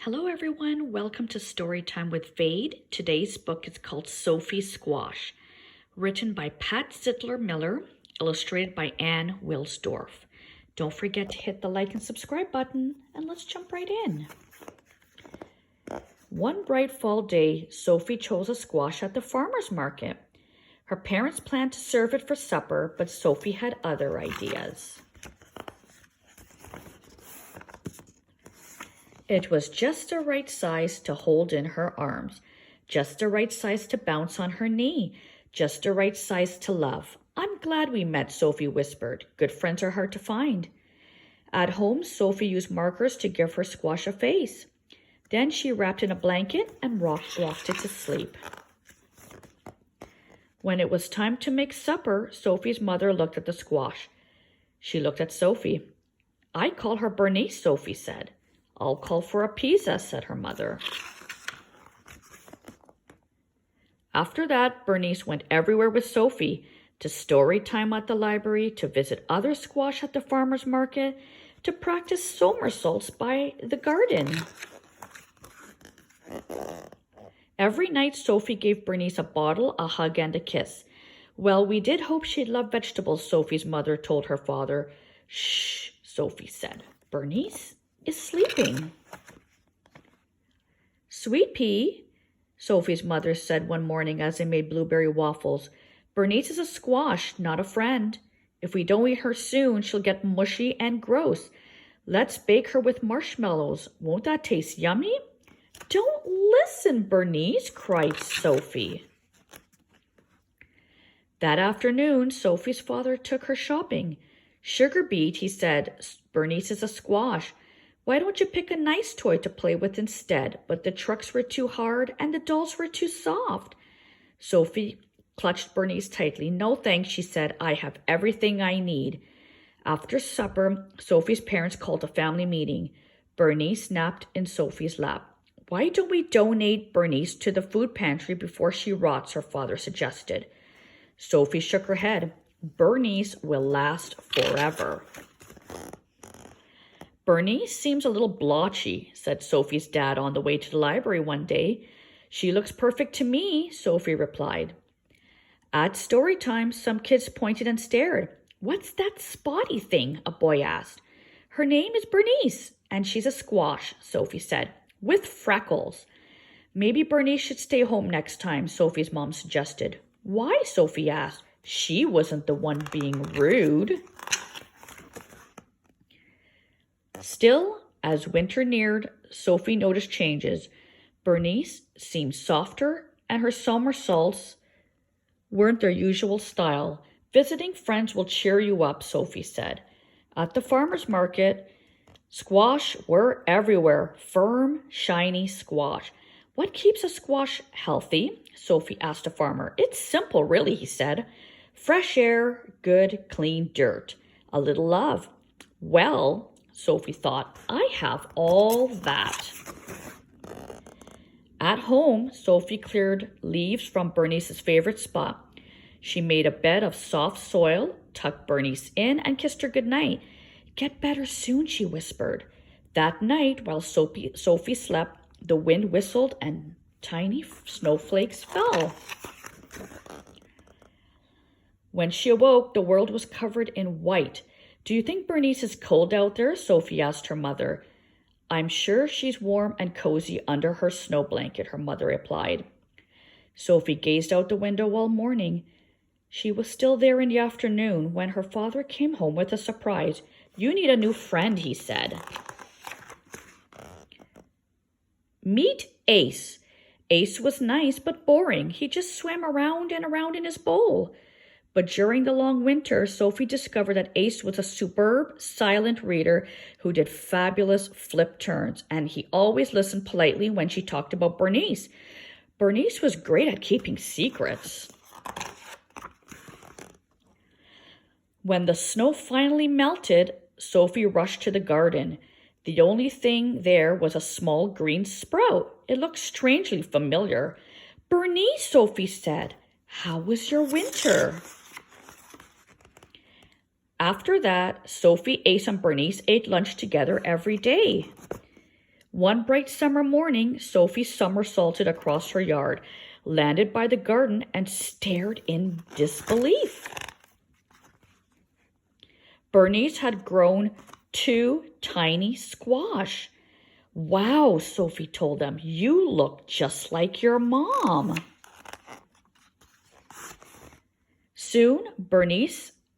Hello everyone, welcome to Storytime with Vade. Today's book is called Sophie Squash, written by Pat Zietlow-Miller, illustrated by Anne Wilsdorf. Don't forget to hit the like and subscribe button, and let's jump right in. One bright fall day, Sophie chose a squash at the farmer's market. Her parents planned to serve it for supper, but Sophie had other ideas. It was just the right size to hold in her arms, just the right size to bounce on her knee, just the right size to love. I'm glad we met, Sophie whispered. Good friends are hard to find. At home, Sophie used markers to give her squash a face. Then she wrapped in a blanket and rocked it to sleep. When it was time to make supper, Sophie's mother looked at the squash. She looked at Sophie. I call her Bernice, Sophie said. I'll call for a pizza, said her mother. After that, Bernice went everywhere with Sophie, to story time at the library, to visit other squash at the farmer's market, to practice somersaults by the garden. Every night, Sophie gave Bernice a bottle, a hug, and a kiss. Well, we did hope she'd love vegetables, Sophie's mother told her father. Shh, Sophie said. Bernice is sleeping. Sweet pea, Sophie's mother said one morning as they made blueberry waffles. Bernice is a squash, not a friend. If we don't eat her soon, she'll get mushy and gross. Let's bake her with marshmallows. Won't that taste yummy? Don't listen, Bernice, cried Sophie. That afternoon, Sophie's father took her shopping. Sugar beet, he said, Bernice is a squash. Why don't you pick a nice toy to play with instead? But the trucks were too hard and the dolls were too soft. Sophie clutched Bernice tightly. No thanks, she said. I have everything I need. After supper, Sophie's parents called a family meeting. Bernice napped in Sophie's lap. Why don't we donate Bernice to the food pantry before she rots, her father suggested. Sophie shook her head. Bernice will last forever. Bernice seems a little blotchy, said Sophie's dad on the way to the library one day. She looks perfect to me, Sophie replied. At story time, some kids pointed and stared. What's that spotty thing? A boy asked. Her name is Bernice, and she's a squash, Sophie said, with freckles. Maybe Bernice should stay home next time, Sophie's mom suggested. Why? Sophie asked. She wasn't the one being rude. Still, as winter neared, Sophie noticed changes. Bernice seemed softer, and her somersaults weren't their usual style. Visiting friends will cheer you up, Sophie said. At the farmer's market, squash were everywhere. Firm, shiny squash. What keeps a squash healthy? Sophie asked a farmer. It's simple, really, he said. Fresh air, good, clean dirt. A little love. Well, Sophie thought, I have all that. At home, Sophie cleared leaves from Bernice's favorite spot. She made a bed of soft soil, tucked Bernice in, and kissed her goodnight. Get better soon, she whispered. That night, while Sophie slept, the wind whistled and tiny snowflakes fell. When she awoke, the world was covered in white. Do you think Bernice is cold out there? Sophie asked her mother. I'm sure she's warm and cozy under her snow blanket, her mother replied. Sophie gazed out the window all morning. She was still there in the afternoon when her father came home with a surprise. You need a new friend, he said. Meet Ace. Ace was nice but boring. He just swam around and around in his bowl. But during the long winter, Sophie discovered that Ace was a superb, silent reader who did fabulous flip turns, and he always listened politely when she talked about Bernice. Bernice was great at keeping secrets. When the snow finally melted, Sophie rushed to the garden. The only thing there was a small green sprout. It looked strangely familiar. Bernice, Sophie said, how was your winter? After that, Sophie, Ace, and Bernice ate lunch together every day. One bright summer morning, Sophie somersaulted across her yard, landed by the garden, and stared in disbelief. Bernice had grown 2 tiny squash. Wow, Sophie told them, you look just like your mom. Soon Bonnie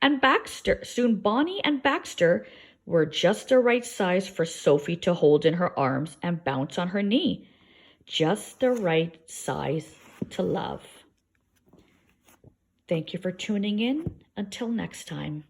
and Baxter were just the right size for Sophie to hold in her arms and bounce on her knee. Just the right size to love. Thank you for tuning in. Until next time.